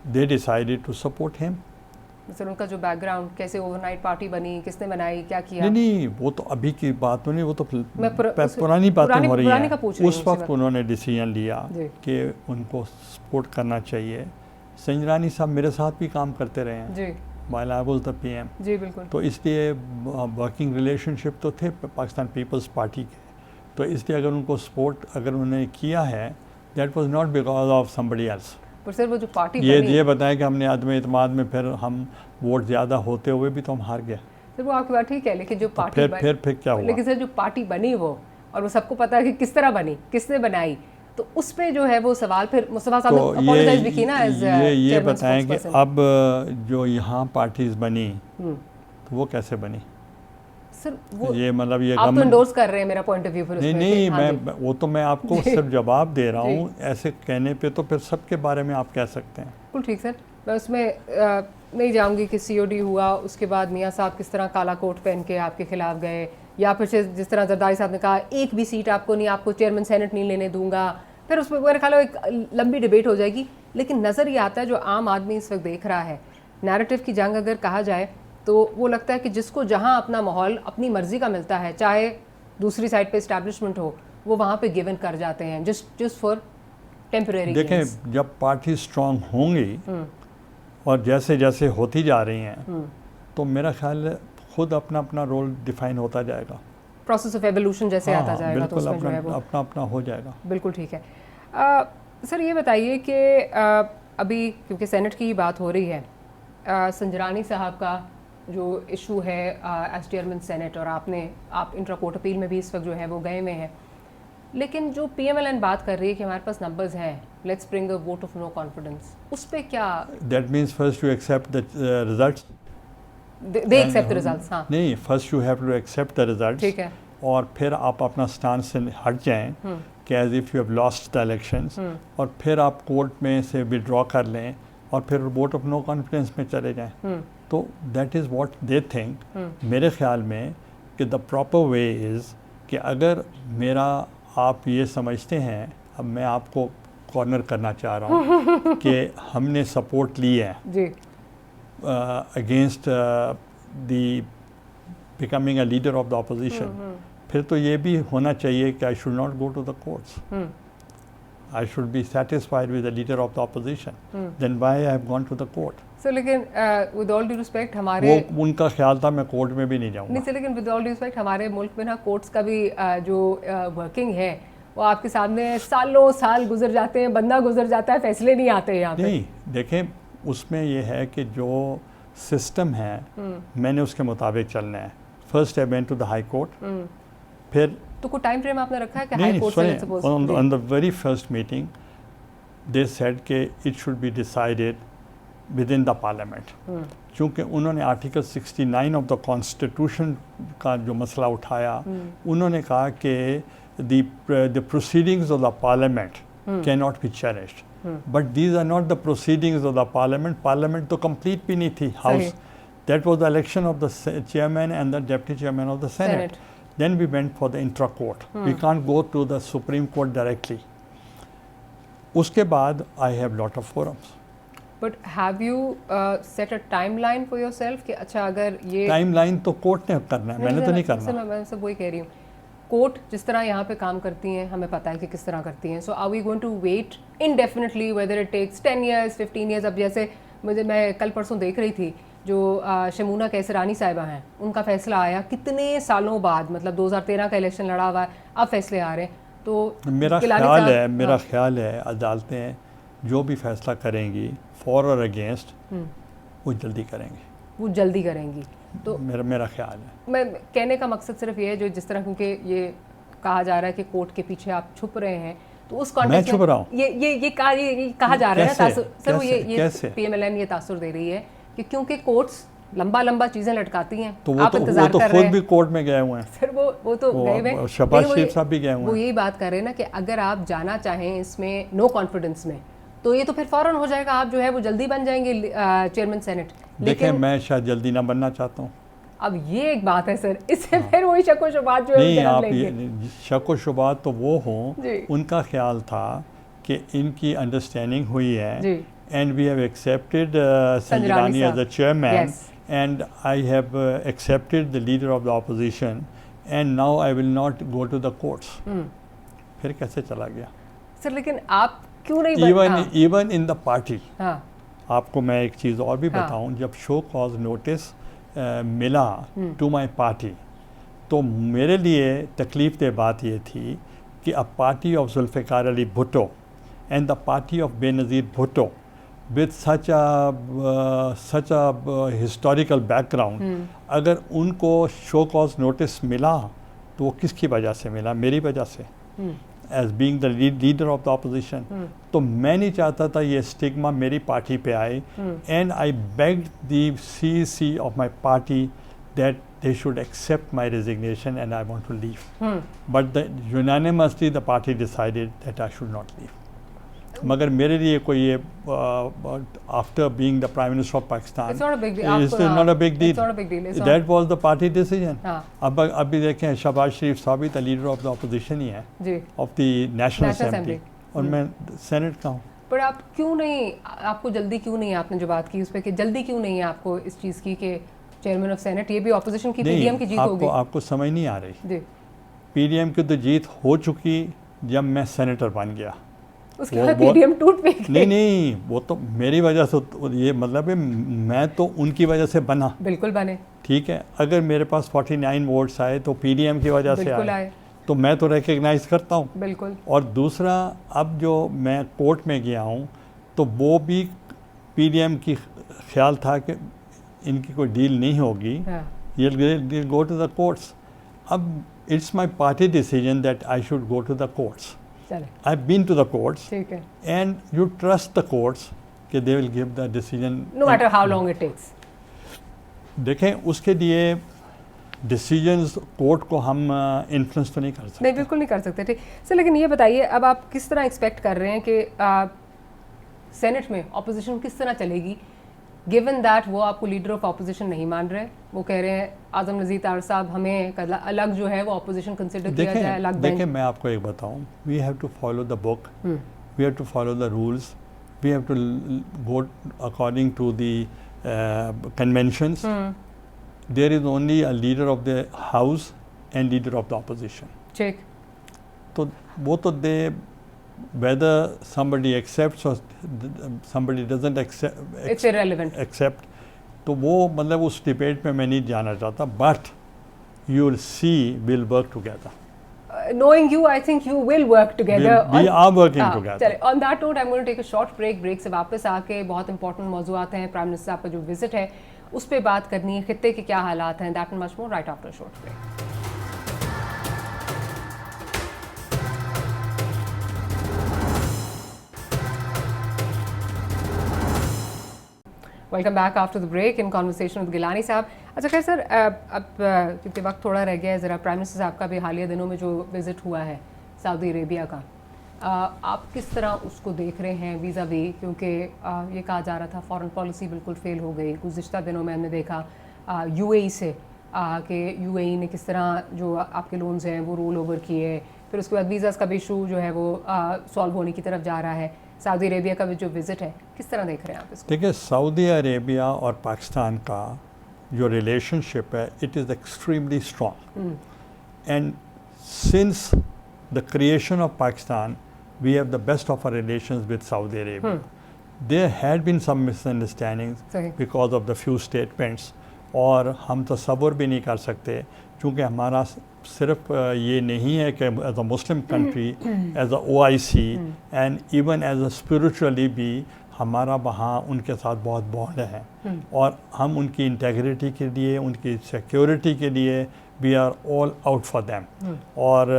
They decided to support him sir उनका जो बैकग्राउंड, कैसे ओवरनाइट पार्टी बनी, किसने बनाई, क्या किया? नहीं, वो तो अभी की बात नहीं, वो तो मैं पुरानी बातें हो रही हैं। उस वक्त बात। उन्होंने डिसीजन लिया कि उनको सपोर्ट करना चाहिए। संजरानी साहब मेरे साथ भी काम करते रहे हैं जी, while I was the PM। जी बिल्कुल। तो इसलिए वर्किंग रिलेशनशिप तो थे पाकिस्तान पीपल्स पार्टी के, तो इसलिए अगर उनको सपोर्ट अगर उन्होंने किया है, that was not because of somebody else. पर सर वो जो पार्टी ये बताएं कि हमने आदम एतमाद में फिर हम वोट ज़्यादा होते हुए भी तो हम हार गए। सर वो आपकी बात ठीक है, लेकिन जो पार्टी फिर क्या हुआ? लेकिन सर जो पार्टी बनी वो, और वो सबको पता है कि किस तरह बनी, किसने बनाई, तो उस पे जो है वो सवाल फिर मुस्तफा साहब ने अपोलोजाइज भी की ना एज ये बताएं कि अब जो यहाँ पार्टीज बनी तो वो कैसे बनी? सर वो ये मतलब ये आप तो एंडोर्स कर रहे हैं मेरा पॉइंट ऑफ व्यू। फिर नहीं, वो तो मैं आपको सिर्फ जवाब दे रहा हूँ। ऐसे कहने पे तो फिर सबके बारे में आप कह सकते हैं। बिल्कुल ठीक सर, मैं उसमें नहीं जाऊंगी कि COD हुआ, उसके बाद मियाँ साहब किस तरह काला कोट पहन के आपके खिलाफ गए, या फिर से जिस तरह जरदारी साहब ने कहा एक भी सीट आपको नहीं, आपको चेयरमैन सेनेट नहीं लेने दूंगा, फिर उसमें मेरे ख्याल में एक लंबी डिबेट हो जाएगी। लेकिन नज़र ये आता है जो आम आदमी इस वक्त देख रहा है, नैरेटिव की जंग अगर कहा जाए तो वो लगता है कि जिसको जहाँ अपना माहौल अपनी मर्जी का मिलता है, चाहे दूसरी साइड पे इस्टेब्लिशमेंट हो, वो वहाँ पे गिवन कर जाते हैं जस्ट फॉर टेम्परेरी। देखें, जब पार्टी स्ट्रांग होंगी और जैसे जैसे होती जा रही हैं तो मेरा ख्याल है खुद अपना अपना रोल डिफाइन होता जाएगा। प्रोसेस ऑफ एवोल्यूशन जैसे आता जाएगा बिल्कुल, तो उसमें जो है वो अपना अपना हो जाएगा। बिल्कुल ठीक है। सर ये बताइए कि अभी क्योंकि सेनेट की ही बात हो रही है, संजरानी साहब का जो इशू है एज चेयरमैन सेनेट, और आप इंट्रा कोर्ट अपील में भी इस वक्त जो है वो गए हुए हैं, लेकिन जो PMLN बात कर रही है कि हमारे पास नंबर्स हैं, let's bring a vote of no confidence, उस पे क्या? That means first you accept the results. They accept the results. हाँ नहीं, first you have to accept the results, ठीक है, और फिर आप अपना स्टैंड से हट जाएं कि as if you have lost the elections, और फिर आप कोर्ट में से विड्रॉ कर लें और फिर वोट ऑफ नो कॉन्फिडेंस में चले जाएं। तो that is what they think. मेरे ख्याल में कि द प्रॉपर वे इज़ कि अगर मेरा आप ये समझते हैं, अब मैं आपको कॉर्नर करना चाह रहा हूँ कि हमने सपोर्ट ली है जी against the becoming a leader of the opposition, फिर तो ये भी होना चाहिए कि I should not go to the courts, I should be satisfied with the leader of the opposition, then why I have gone to the court. Sir लेकिन with all due respect हमारे वो उनका ख्याल था मैं कोर्ट में भी नहीं जाऊंगा। नहीं सर, लेकिन विद ऑल ड्यू रिस्पेक्ट हमारे मुल्क में ना कोर्ट्स का भी जो वर्किंग है वो आपके सामने सालों साल गुजर जाते हैं, बंदा गुजर जाता है, फैसले नहीं आते यहाँ पे। नहीं, देखें उसमें ये है कि जो सिस्टम है मैंने उसके मुताबिक चलना है। First I went to the high court, फिर तो कोई टाइम फ्रेम आपने रखा है कि हाई कोर्ट से suppose? On the very first meeting they said कि it should be decided within the parliament, चूँकि उन्होंने आर्टिकल 69 ऑफ द कॉन्स्टिट्यूशन का जो मसला उठाया, उन्होंने कहा कि the proceedings of the parliament cannot be cherished, but these are not the proceedings of the parliament तो complete भी नहीं थी house, that was the election of the chairman and the deputy chairman of the senate. Then we went for the intra court, we can't go to the supreme court directly. उसके बाद I have lot of forums. But have you set a timeline for yourself कि अच्छा अगर ये timeline तो court ने करना है, मैंने तो नहीं करना। मैं सब वही कह रही हूँ, कोर्ट जिस तरह यहाँ पे काम करती हैं हमें पता है कि किस तरह करती हैं, so are we going to wait indefinitely whether it takes 10 years 15 years? अब जैसे मैं कल परसों देख रही थी जो शमूना कैसरानी साहिबा हैं, उनका फैसला आया कितने सालों बाद, मतलब 2013 का इलेक्शन लड़ा हुआ है, अब फैसले आ रहे हैं। तो मेरा ख्याल है अदालतें जो भी फैसला करेंगी फॉर और अगेंस्ट वो जल्दी करेंगी, तो मेरा ख्याल है। मैं कहने का मकसद सिर्फ ये है जो जिस तरह, क्योंकि ये कहा जा रहा है कि कोर्ट के पीछे आप छुप रहे हैं, तो उस कॉन्टेक्स्ट मैं छुप रहा हूँ, ये कहा जा रहा है सर, वो ये PMLN ये तासुर दे रही है कि क्योंकि कोर्ट्स लंबा चीजें लटकाती हैं, तो आप इंतजार कर रहे हैं। खुद भी कोर्ट में गए हुए हैं सर, वो तो गए हुए, शहबाज शरीफ साहब भी गए हुए हैं। वो यही बात कर रहे हैं ना कि अगर आप जाना चाहें इसमें नो कॉन्फिडेंस में, तो ये तो फिर फौरन हो जाएगा, आप जो है वो जल्दी बन जाएंगे चेयरमैन सेनेट। देखें, मैं शायद जल्दी ना बनना चाहता हूँ। अब ये एक बात है सर, इससे फिर वही शक व शुबात जो है नहीं, आप ये शक व शुबात तो वो हों, उनका ख्याल था कि इनकी अंडरस्टैंडिंग हुई है and we have accepted Sanjirani Sanjirani as the chairman, Yes. and I have accepted the leader of the opposition, and now I will not go to the courts. फिर कैसे चला गया? सर लेकिन आप क्यों नहीं Even in the party. हाँ आपको मैं एक चीज़ और भी हाँ. बताऊं, जब शो कॉज नोटिस मिला टू माय पार्टी, तो मेरे लिए तकलीफ दे बात ये थी कि a party of Zulfikar Ali Bhutto and the party of Benazir Bhutto with such a historical background, अगर उनको शो कॉज नोटिस मिला तो वो किसकी वजह से मिला? मेरी वजह से, as being the leader of the opposition. तो मैं नहीं चाहता था ये स्टिग्मा मेरी पार्टी पे आए, and I bagged the CEC of my party that they should accept my resignation and I want to leave. But unanimously the party decided that I should not leave. मगर मेरे लिए कोई ये after being the Prime Minister of Pakistan, it's not a big deal. It's not a big deal. It's not a big deal. It's That was the party decision. हाँ. अब अभी देखें, शहबाज शरीफ साहब भी the leader of the opposition ही है, जी. of the National Assembly. और मैं senate का हूँ. पर आप क्यों नहीं, आपको जल्दी क्यों नहीं है? आपने जो बात की उस पर कि जल्दी क्यों नहीं है आपको इस चीज़ की कि चेयरमैन ऑफ सेनेट, ये भी ऑपोजिशन की, पीडीएम की जीत होगी? आपको समझ नहीं आ रही. जी. पीडीएम की तो जीत हो चुकी जब मैं सेनेटर बन गया. उसके बाद पीडीएम टूट पे नहीं, वो तो मेरी वजह से, ये मतलब है मैं तो उनकी वजह से बना. बिल्कुल बने. ठीक है, अगर मेरे पास 49 वोट्स आए तो पीडीएम की वजह से आए, तो मैं तो रिकग्नाइज करता हूँ. बिल्कुल. और दूसरा, अब जो मैं कोर्ट में गया हूँ तो वो भी पीडीएम की ख्याल था कि इनकी कोई डील नहीं होगी, ये गो टू द कोर्ट्स. अब it's my party decision that I should go to the courts. I have been to the courts, and you trust the courts कि they will give the decision no matter how long it takes. देखें, उसके लिए decisions court को हम influence तो नहीं कर सकते. नहीं, बिल्कुल नहीं कर सकते. ठीक सर, लेकिन ये बताइए, अब आप किस तरह एक्सपेक्ट कर रहे हैं कि सेनेट में ऑपोजिशन किस तरह चलेगी, गिवन दैट वो आपको लीडर ऑफ ऑपोजिशन नहीं मान रहे? वो कह रहे हैं आजम नज़ीर तार साहब, हमें अलग जो है वो ऑपोजिशन कंसिडर किया जाए, अलग. देखिए, मैं आपको एक बताऊं, we have to follow the book, we have to follow the rules, we have to go according to the conventions. There is only a leader of the house and leader of the opposition. ठीक. तो वो तो दे whether somebody accepts or somebody doesn't accept, it's irrelevant. accept, तो वो मतलब उस debate में मैं नहीं जाना चाहता. But you will see, will work together. Knowing you, I think you will work together. We are working together. चलिए, on that note, I'm going to take a short break. Break से वापस आके बहुत इंपॉर्टेंट मौजूआत हैं, prime minister साहब का जो visit है उस पर बात करनी है, खित्ते के क्या हालात हैं, that and much more right after short break. Welcome back after the break in conversation with Gilani साहब. अच्छा खैर सर, अब क्योंकि वक्त थोड़ा रह गया है, ज़रा प्राइम मिनिस्टर साहब का भी हालिया दिनों में जो विज़िट हुआ है सऊदी अरेबिया का, आप किस तरह उसको देख रहे हैं वीज़ा वी? क्योंकि ये कहा जा रहा था फॉरेन पॉलिसी बिल्कुल फेल हो गई. गुज़िश्ता दिनों में हमने देखा UAE से कि UAE ने किस तरह जो आपके लोन्स हैं वो रोल ओवर किए, फिर उसके बाद वीज़ाज़ का भी इशू जो है वो सॉल्व होने की तरफ जा रहा है. सऊदी अरेबिया का भी जो विज़िट है, किस तरह देख रहे हैं आप इसको? देखिए, सऊदी अरेबिया और पाकिस्तान का जो रिलेशनशिप है, it is extremely strong, and since the creation of Pakistan we have the best of our relations with Saudi Arabia. There had been some misunderstandings because of the few statements, और हम तसव्वुर भी नहीं कर सकते, क्योंकि हमारा सिर्फ ये नहीं है कि as a Muslim country, as a OIC and even as a spiritually भी हमारा वहाँ उनके साथ बहुत बॉन्ड है, और हम उनकी इंटेग्रिटी के लिए, उनकी सिक्योरिटी के लिए we are all out for them. और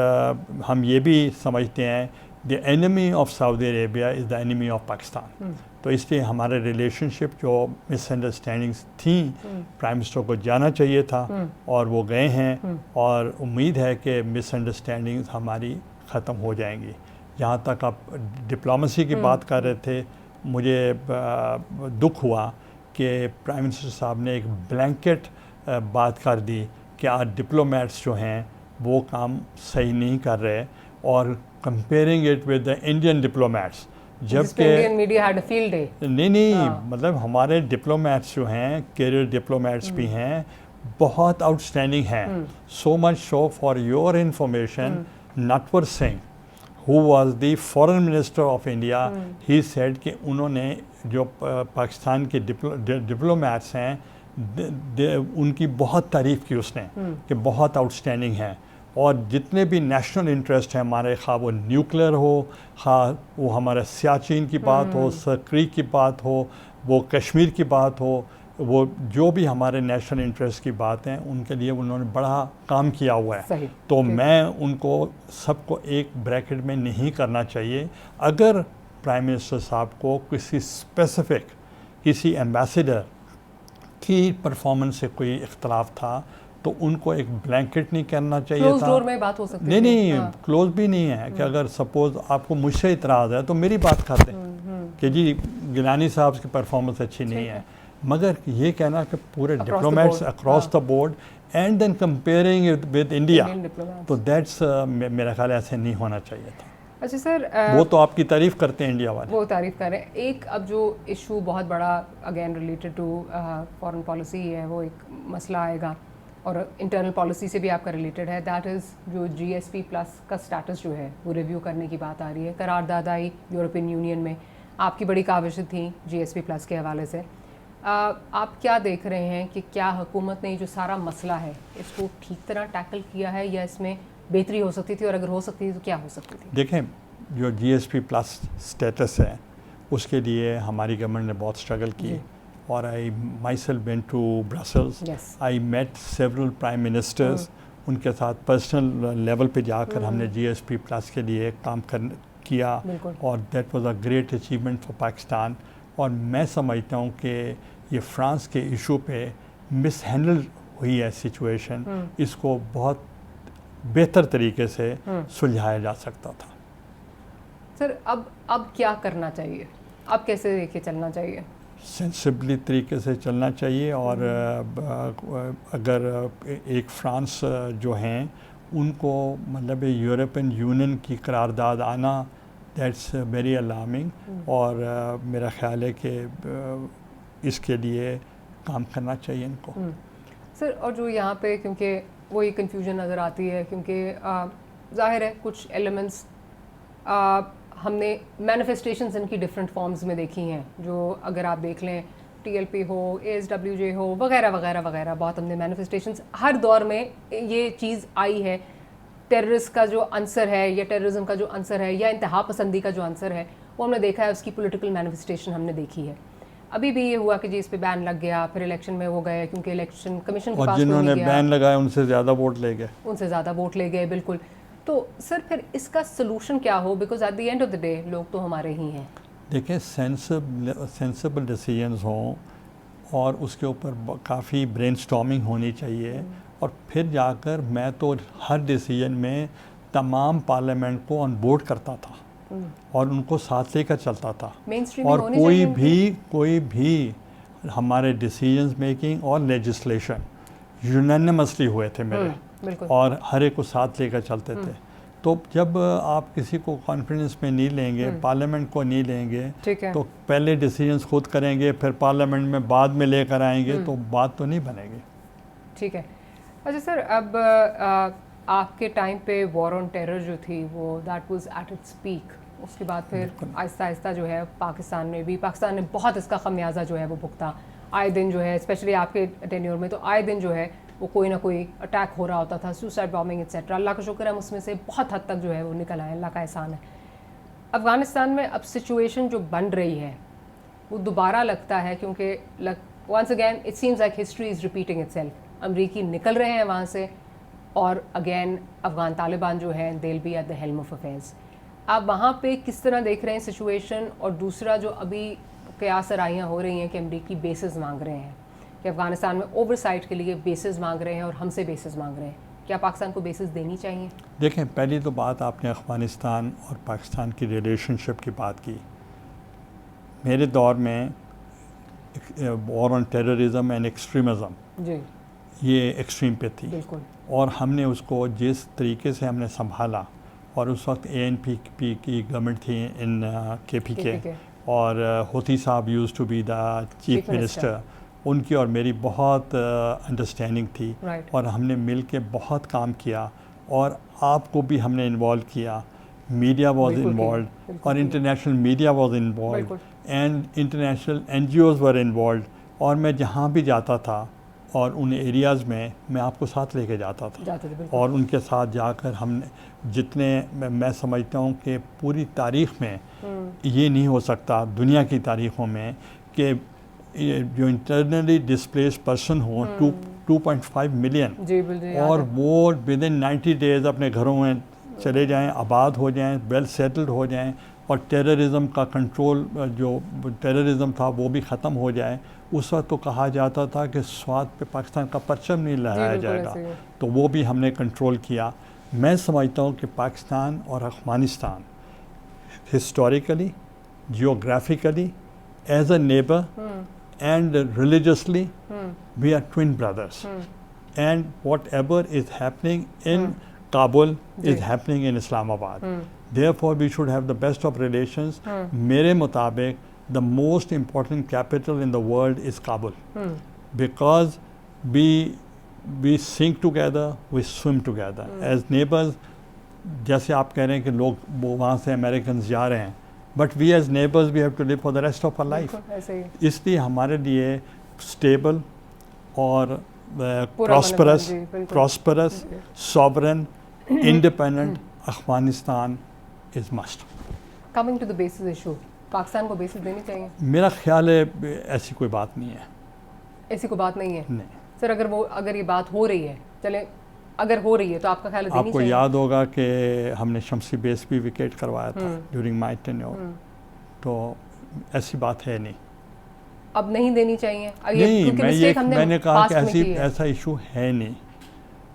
हम ये भी समझते हैं the enemy of Saudi Arabia is the enemy of Pakistan. तो इसलिए हमारे रिलेशनशिप जो मिसअंडरस्टैंडिंग्स थी, प्राइम मिनिस्टर को जाना चाहिए था और वो गए हैं, और उम्मीद है कि मिसअंडरस्टैंडिंग्स हमारी ख़त्म हो जाएंगी. जहाँ तक आप डिप्लोमेसी की बात कर रहे थे, मुझे दुख हुआ कि प्राइम मिनिस्टर साहब ने एक ब्लैंकेट बात कर दी कि आज डिप्लोमेट्स जो हैं वो काम सही नहीं कर रहे, और comparing it with the Indian diplomats जबकि Indian media had a field day. नहीं मतलब हमारे डिप्लोमेट्स जो हैं, कैरियर डिप्लोमेट्स भी हैं, बहुत आउटस्टैंडिंग हैं। So much show for your information, Natwar Singh who was the foreign minister of India, he said कि उन्होंने जो पाकिस्तान के डिप्लोमेट्स हैं उनकी बहुत तारीफ़ की उसने कि बहुत आउटस्टैंडिंग हैं। और जितने भी नेशनल इंटरेस्ट हैं हमारे, खा वो न्यूक्लियर हो, खा वो हमारे सियाचिन की बात हो, सक्रीक की बात हो, वो कश्मीर की बात हो, वो जो भी हमारे नेशनल इंटरेस्ट की बात हैं, उनके लिए उन्होंने बड़ा काम किया हुआ है। तो मैं उनको सबको एक ब्रैकेट में नहीं करना चाहिए। अगर प्राइम मिनिस्टर साहब को किसी स्पेसिफिक किसी एम्बेसडर की परफॉर्मेंस से कोई इख्तलाफ था तो उनको एक ब्लैंकेट नहीं करना चाहिए था। डोर में बात हो सकती नहीं नहीं क्लोज भी नहीं है कि अगर सपोज आपको मुझसे इतराज़ है तो मेरी बात करते हैं कि जी गिलानी साहब की परफॉर्मेंस अच्छी नहीं है, मगर ये कहना कि पूरे diplomats across the board and then comparing with India, तो दैट्स मेरा ख्याल ऐसे नहीं होना चाहिए था। अच्छा सर, वो तो आपकी तारीफ़ करते हैं इंडिया वाले, वो तारीफ़ करें। एक अब जो इशू बहुत बड़ा again related to foreign policy है, वो एक मसला आएगा और इंटरनल पॉलिसी से भी आपका रिलेटेड है, दैट इज़ जो GSP प्लस का स्टेटस जो है वो रिव्यू करने की बात आ रही है। करारदाद आई यूरोपियन यूनियन में, आपकी बड़ी काविशें थी GSP प्लस के हवाले से। आप क्या देख रहे हैं कि क्या हुकूमत ने जो सारा मसला है इसको ठीक तरह टैकल किया है या इसमें बेहतरी हो सकती थी, और अगर हो सकती थी तो क्या हो सकती थी? देखें, जो GSP प्लस स्टेटस है उसके लिए हमारी गवर्नमेंट ने बहुत स्ट्रगल की और आई myself went to Brussels. I met several prime ministers. उनके साथ पर्सनल लेवल पे जाकर हमने GSP प्लस के लिए काम किया और that was a great achievement for Pakistan. और मैं समझता हूँ कि ये फ्रांस के इशू पे मिसहैंडल हुई है सिचुएशन, इसको बहुत बेहतर तरीके से सुलझाया जा सकता था। सर अब क्या करना चाहिए, अब कैसे लेके चलना चाहिए? सेंसिबली तरीके से चलना चाहिए और अगर एक फ्रांस जो हैं उनको मतलब यूरोपियन यूनियन की करारदाद आना, दैट्स वेरी अलार्मिंग और मेरा ख्याल है कि इसके लिए काम करना चाहिए इनको। सर, और जो यहाँ पे क्योंकि वही कन्फ्यूजन नज़र आती है क्योंकि जाहिर है कुछ एलिमेंट्स हमने मैनिफेस्टेशंस इनकी डिफरेंट फॉर्म्स में देखी हैं, जो अगर आप देख लें TLP हो, ASWJ हो, वगैरह वगैरह वगैरह, बहुत हमने मैनिफेस्टेशंस हर दौर में ये चीज़ आई है। टेररिस्ट का जो आंसर है या टेररिज्म का जो आंसर है या इंतहा पसंदी का जो आंसर है वो हमने देखा है, उसकी पॉलिटिकल मैनिफेस्टेशन हमने देखी है। अभी भी ये हुआ कि जी इस पे बैन लग गया, फिर इलेक्शन में वो गए क्योंकि इलेक्शन कमीशन के पास जिन्होंने बैन लगाया उनसे ज़्यादा वोट ले गए, बिल्कुल। तो सर फिर इसका सलूशन क्या हो, because at the end of the day लोग तो हमारे ही हैं। देखिए, सेंसिबल डिसीजंस हों और उसके ऊपर काफ़ी ब्रेनस्टॉर्मिंग होनी चाहिए और फिर जाकर मैं तो हर डिसीजन में तमाम पार्लियामेंट को ऑन बोर्ड करता था और उनको साथ लेकर चलता था और कोई भी हमारे डिसीजंस मेकिंग और लेजिस्लेशन यूनानिमसली हुए थे मेरे और हर एक को साथ लेकर चलते थे। तो जब आप किसी को कॉन्फिडेंस में नहीं लेंगे, पार्लियामेंट को नहीं लेंगे, तो पहले डिसीजंस खुद करेंगे फिर पार्लियामेंट में बाद में लेकर आएंगे तो बात तो नहीं बनेगी। ठीक है। अच्छा सर, अब आपके टाइम पे वॉर ऑन टेरर जो थी वो that was at its peak, उसके बाद फिर आहिस्ता आहिस्ता जो है पाकिस्तान ने बहुत इसका खमियाजा जो है वो भुगता। आए दिन जो है, स्पेशली आपके टेन्योर में, तो आए दिन जो है वो कोई ना कोई अटैक हो रहा होता था, सुसाइड बॉम्बिंग एक्सेट्रा। अल्लाह का शुक्र है हम उसमें से बहुत हद तक जो है वो निकल आए, अल्लाह का एहसान है। अफ़गानिस्तान में अब सिचुएशन जो बन रही है वो दोबारा लगता है क्योंकि once again it seems like history is repeating itself. अमरीकी निकल रहे हैं वहाँ से और अगेन अफ़गान तालिबान जो है दे will B at the helm of affairs. आप वहाँ पे किस तरह देख रहे हैं सिचुएशन? और दूसरा जो अभी कयास राइयाँ हो रही हैं कि अमरीकी बेसिस मांग रहे हैं कि अफ़गानिस्तान में ओवरसाइट के लिए बेसिस मांग रहे हैं और हमसे बेसिस मांग रहे हैं, क्या पाकिस्तान को बेसिस देनी चाहिए? देखें, पहली तो बात आपने अफ़गानिस्तान और पाकिस्तान की रिलेशनशिप की बात की। मेरे दौर में war on terrorism and extremism जी ये एक्सट्रीम पे थी बिल्कुल, और हमने उसको जिस तरीके से हमने संभाला और उस वक्त ANP की गवर्नमेंट थी इन KPK, KPK। और होती साहब used to be the chief minister. उनकी और मेरी बहुत अंडरस्टैंडिंग थी, Right। और हमने मिल के बहुत काम किया, और आपको भी हमने इन्वॉल्व किया। मीडिया वॉज बिल्कुल किया, इन्वॉल्व, बिल्कुल और किया। इंटरनेशनल मीडिया वॉज इन्वॉल्व, बिल्कुल। And international NGOs were involve. और मैं जहाँ भी जाता था और उन एरियाज़ में मैं आपको साथ लेके जाता था, जाते थे, बिल्कुल। और उनके साथ जाकर हमने जितने मैं समझता हूँ कि पूरी तारीख़ में ये नहीं हो सकता, दुनिया की तारीख़ों में, कि जो इंटरनली डिस्प्लेस पर्सन हो 2.5 मिलियन, जी बिल्कुल याद और है। वो विद इन 90 डेज़ अपने घरों में चले जाएं, आबाद हो जाएं, वेल सेटल्ड हो जाएं, और टेररिज्म का कंट्रोल, जो टेररिज्म था वो भी ख़त्म हो जाए। उस वक्त तो कहा जाता था कि स्वात पे पाकिस्तान का परचम नहीं लहराया बिल्कुल जाएगा, ऐसे ही है। तो वो भी हमने कंट्रोल किया। मैं समझता हूँ कि पाकिस्तान और Afghanistan historically, geographically, as a neighbour and religiously, we are twin brothers, and whatever is happening in Kabul is जी। happening in Islamabad. Therefore we should have the best of relations. मेरे मुताबिक the most important capital in the world is Kabul, because we sing together, we swim together as neighbors. जैसे आप कह रहे हैं कि लोग वो वहाँ से अमेरिकन जा रहे हैं, but we as neighbours we have to live for the rest of our life. बिल्कुल ऐसे ही। इसलिए हमारे लिए स्टेबल और पूरा प्रॉस्परस जी, बिल्कुल। Prosperous sovereign independent Afghanistan is must. Coming to the basis issue, Pakistan को बेसिस देनी चाहिए? मेरा ख्याल है ऐसी कोई बात नहीं है। ऐसी कोई बात नहीं है नहीं। सर, अगर ये बात हो रही है, चले अगर हो रही है तो आपका ख्याल है देनी आपको चाहिए? याद होगा कि हमने शमसी बेस भी विकेट करवाया था ड्यूरिंग माई टेन्योर, तो ऐसी बात है नहीं। अब नहीं देनी चाहिए? और ये नहीं, क्योंकि mistake हमने मैंने कहा कि past में की है। ऐसा इशू है नहीं,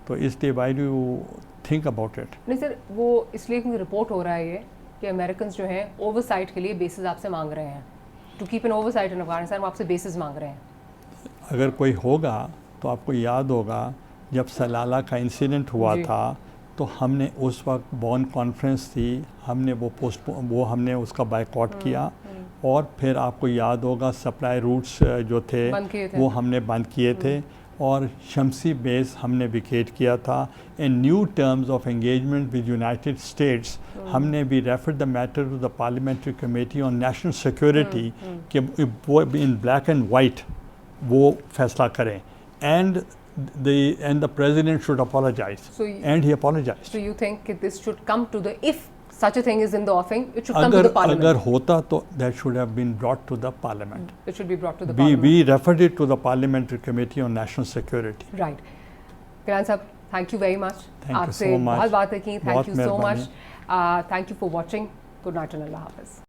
तो इसलिए why do you think about it? नहीं सर, वो इसलिए क्योंकि रिपोर्ट हो रहा है ये कि अमेरिकन जो हैं ओवरसाइट के लिए बेसिस आपसे मांग रहे हैं, टू कीप एन ओवरसाइट इन अफगानिस्तान, वो आपसे बेसिस मांग रहे हैं। अगर कोई होगा तो आपको याद होगा जब सलाला का इंसिडेंट हुआ था, तो हमने उस वक्त बॉन कॉन्फ्रेंस थी, हमने वो हमने उसका बायकॉट किया, और फिर आपको याद होगा सप्लाई रूट्स जो थे वो हमने बंद किए थे, और शमसी बेस हमने विकेट किया था। In new terms of engagement with United States, हमने भी refer the matter to the parliamentary committee on national security कि वो इन ब्लैक एंड वाइट वो फैसला करें, and the president should apologize, and he apologized. So you think this should come to the, if such a thing is in the offing, it should come to the parliament? अगर होता तो that should have been brought to the parliament. It should be brought to the parliament. We referred it to the parliamentary committee on national security. Right. Kiran साहब, thank you very much. Thank you आपसे so much. बहुत बातें की. Thank you so much. बहुत Thank you for watching. Good night and Allah Hafiz.